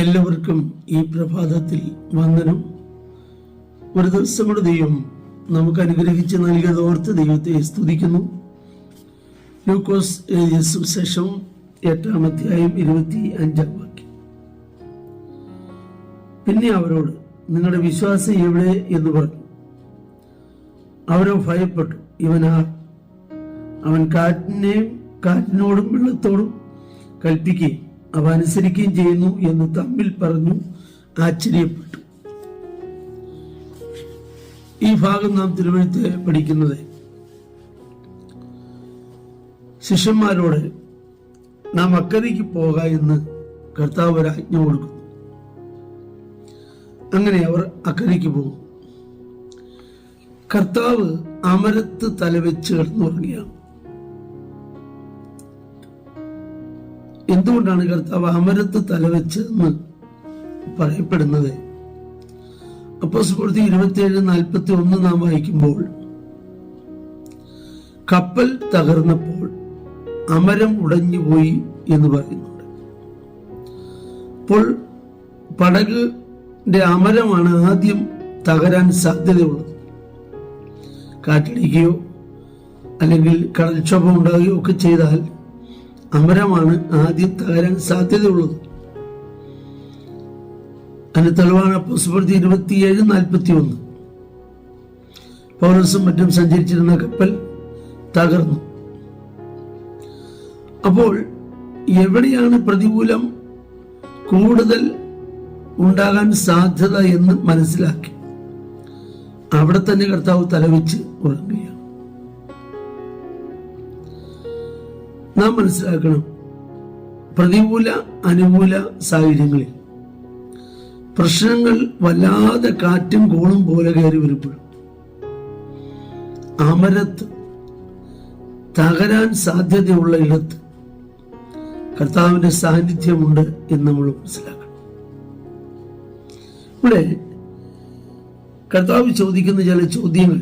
എല്ലാവർക്കും ഈ പ്രഭാതത്തിൽ വന്ദനം. ഒരു ദിവസം കൂടെ ദൈവം നമുക്ക് അനുഗ്രഹിച്ച് നൽകിയത് ഓർത്ത് ദൈവത്തെ സ്തുതിക്കുന്നു. ലൂക്കോസ് എഴുതിയ സുവിശേഷം 8-ാം അധ്യായം 25-ാം വാക്യം. പിന്നെ അവരോട്, നിങ്ങളുടെ വിശ്വാസം എവിടെ എന്ന് പറഞ്ഞു. അവരോ ഭയപ്പെട്ടു. ഇവനാർ? അവൻ കാറ്റിനോടും വെള്ളത്തോടും കൽപ്പിക്കുകയും അവ അനുസരിക്കുകയും ചെയ്യുന്നു എന്ന് തമ്മിൽ പറഞ്ഞു ആശ്ചര്യപ്പെട്ടു. ഈ ഭാഗം നാം തിരുവഴുത്ത് പഠിക്കുന്നത് ശിഷ്യന്മാരോട് നാം അക്കരയ്ക്ക് പോക എന്ന് കർത്താവ് ഒരു ആജ്ഞ കൊടുക്കുന്നു. അങ്ങനെ അവർ അക്കരയ്ക്ക് പോകും. കർത്താവ് അമരത്ത് തലവെച്ച് കിടന്നുറങ്ങിയാണ്. എന്തുകൊണ്ടാണ് കർത്താവ് അമരത്ത് തലവെച്ച് എന്ന് പറയപ്പെടുന്നത്? അപ്പോസ്തലപ്രവൃത്തി 27:41 നാം വായിക്കുമ്പോൾ, കപ്പൽ തകർന്നപ്പോൾ അമരം ഉടഞ്ഞുപോയി എന്ന് പറയുന്നുണ്ട്. അപ്പോൾ പടകിന്റെ അമരമാണ് ആദ്യം തകരാൻ സാധ്യതയുള്ളത്. കാറ്റടിക്കുകയോ അല്ലെങ്കിൽ കടൽക്ഷോഭം ഉണ്ടാകുകയോ ഒക്കെ ചെയ്താൽ അമരമാണ് ആദ്യം തകരാൻ സാധ്യതയുള്ളത്. അതിന് തെളിവാണ് അപ്പോസ്തലപ്രവൃത്തി 27:41. പൗലോസും മറ്റും സഞ്ചരിച്ചിരുന്ന കപ്പൽ തകർന്നു. അപ്പോൾ എവിടെയാണ് പ്രതികൂലം കൂടുതൽ ഉണ്ടാകാൻ സാധ്യത എന്ന് മനസ്സിലാക്കി അവിടെ തന്നെ കർത്താവ് തലവെച്ച് ഉറങ്ങുകയാണ്. നാം മനസ്സിലാക്കണം, പ്രതികൂല അനുകൂല സാഹചര്യങ്ങളിൽ പ്രശ്നങ്ങൾ വല്ലാതെ കാറ്റും കോളും പോലെ കയറി വരുമ്പോഴും അമരത്ത് തകരാൻ സാധ്യതയുള്ള ഇടത്ത് കർത്താവിന്റെ സാന്നിധ്യമുണ്ട് എന്ന് നമ്മൾ മനസ്സിലാക്കണം. ഇവിടെ കർത്താവ് ചോദിക്കുന്ന ചില ചോദ്യങ്ങൾ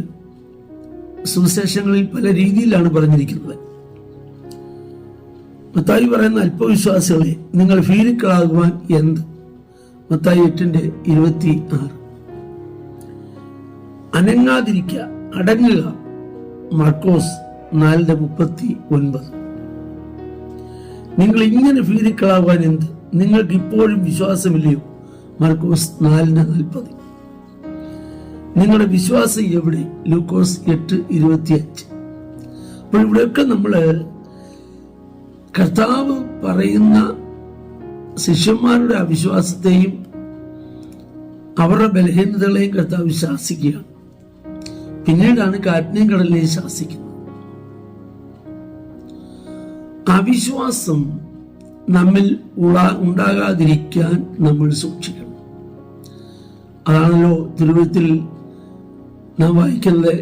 സുവിശേഷങ്ങളിൽ പല രീതിയിലാണ് പറഞ്ഞിരിക്കുന്നത്. മത്തായി പറയുന്ന, അല്പവിശ്വാസികളെ, നിങ്ങൾ ഭീരുക്കളാകുവാൻ എന്ത്? മത്തായി 8:26. അനങ്ങാതിരിക്കുക, അടങ്ങുക. മർക്കോസ് 4:39. നിങ്ങൾ ഇങ്ങനെ ഭീരുക്കളാകുവാൻ എന്ത്? നിങ്ങൾക്ക് ഇപ്പോഴും വിശ്വാസമില്ലയോ? മർക്കോസ് 4:40. നിങ്ങളുടെ വിശ്വാസം എവിടെ? ലൂക്കോസ് 8:25. അപ്പോൾ ഇവിടെയൊക്കെ നമ്മള് കർത്താവ് പറയുന്ന ശിഷ്യന്മാരുടെ അവിശ്വാസത്തെയും അവരുടെ ബലഹീനതകളെയും കർത്താവ് ശാസിക്കുകയാണ്. പിന്നീടാണ് കാറ്റിനെയും കടലിനെയും ശാസിക്കുന്നത്. അവിശ്വാസം നമ്മിൽ ഉണ്ടാകാതിരിക്കാൻ നമ്മൾ സൂക്ഷിക്കണം. അതാണല്ലോ തിരുവഴുത്തിൽ നാം വായിക്കുന്നത്,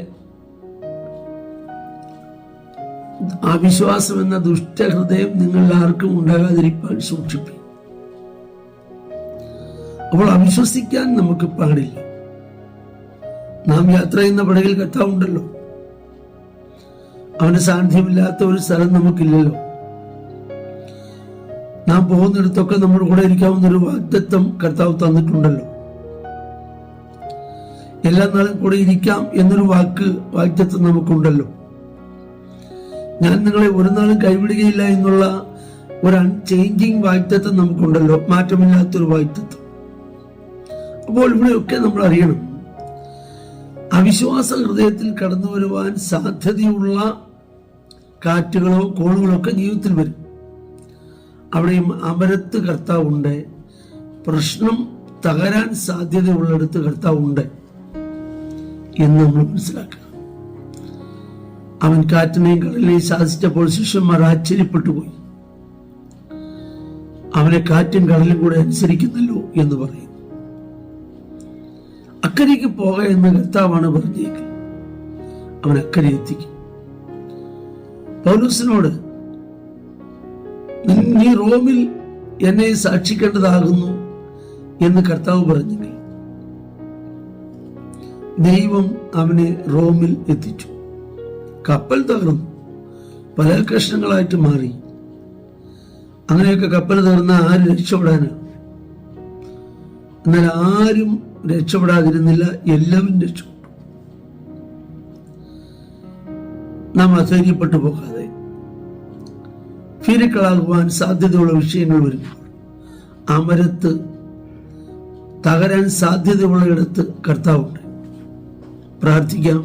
അവിശ്വാസം എന്ന ദുഷ്ടഹൃദയം നിങ്ങൾ ആർക്കും ഉണ്ടാകാതിരിക്കാൻ സൂക്ഷിപ്പി. അപ്പോൾ അവിശ്വസിക്കാൻ നമുക്ക് പാടില്ല. നാം യാത്ര ചെയ്യുന്ന പടകിൽ കർത്താവുണ്ടല്ലോ. അവന്റെ സാന്നിധ്യമില്ലാത്ത ഒരു സ്ഥലം നമുക്കില്ലല്ലോ. നാം പോകുന്നിടത്തൊക്കെ നമ്മുടെ കൂടെ ഇരിക്കാവുന്ന ഒരു വാഗ്ദത്തം കർത്താവ് തന്നിട്ടുണ്ടല്ലോ. എല്ലാ നാളും കൂടെ ഇരിക്കാം എന്നൊരു വാഗ്ദത്തം നമുക്കുണ്ടല്ലോ. ഞാൻ നിങ്ങളെ ഒരു നാളും കൈവിടുകയില്ല എന്നുള്ള ഒരു അൺചേഞ്ചിങ് വാഗ്ദത്തം നമുക്കുണ്ടല്ലോ, മാറ്റമില്ലാത്തൊരു വാഗ്ദത്തം. അപ്പോൾ ഇവിടെയൊക്കെ നമ്മൾ അറിയണം, അവിശ്വാസ ഹൃദയത്തിൽ കടന്നു വരുവാൻ സാധ്യതയുള്ള കാറ്റുകളോ കോളുകളോ ഒക്കെ ജീവിതത്തിൽ വരും. അവിടെയും അമരത്ത് കർത്താവുണ്ട്. പ്രശ്നം തകരാൻ സാധ്യതയുള്ളിടത്ത് കർത്താവുണ്ട് എന്ന് നമ്മൾ മനസ്സിലാക്കുക. അവൻ കാറ്റിനെയും കടലിനെയും ശാസിച്ചപ്പോൾ ശിഷ്യന്മാർ ആശ്ചര്യപ്പെട്ടുപോയി. അവനെ കാറ്റും കടലും കൂടെ അനുസരിക്കുന്നല്ലോ എന്ന് പറയുന്നു. അക്കരയ്ക്ക് പോക എന്ന് കർത്താവാണ് പറഞ്ഞേക്ക്. അവൻ അക്കരെ എത്തിക്കും. പൗലോസിനോട്, നീ റോമിൽ എന്നെ സാക്ഷിക്കേണ്ടതാകുന്നു എന്ന് കർത്താവ് പറഞ്ഞെങ്കിൽ ദൈവം അവനെ റോമിൽ എത്തിച്ചു. കപ്പൽ തകർന്നു, പല കഷ്ണങ്ങളായിട്ട് മാറി. അങ്ങനെയൊക്കെ കപ്പൽ തകർന്ന ആര് രക്ഷപ്പെടാനാണ്? എന്നാൽ ആരും രക്ഷപ്പെടാതിരുന്നില്ല, എല്ലാവരും രക്ഷപ്പെട്ടു. നാം അധൈര്യപ്പെട്ടു പോകാതെ ഭീരുക്കളാകുവാൻ സാധ്യതയുള്ള വിഷയങ്ങൾ വരുമ്പോൾ ആ മരത്ത് തകരാൻ സാധ്യതയുള്ളയിടത്ത് കർത്താവുണ്ട്. പ്രാർത്ഥിക്കാം.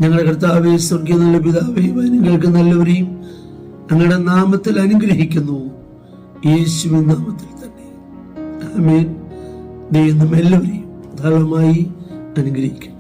ഞങ്ങളുടെ കർത്താവേ, സ്വർഗീയ നല്ല പിതാവേ, നിങ്ങൾക്ക് നല്ലവരെയും ഞങ്ങളുടെ നാമത്തിൽ അനുഗ്രഹിക്കുന്നു, യേശുവിൻ നാമത്തിൽ തന്നെ. ആമേൻ. ദൈവം എല്ലാവരെയും ധാരാളമായി അനുഗ്രഹിക്കും.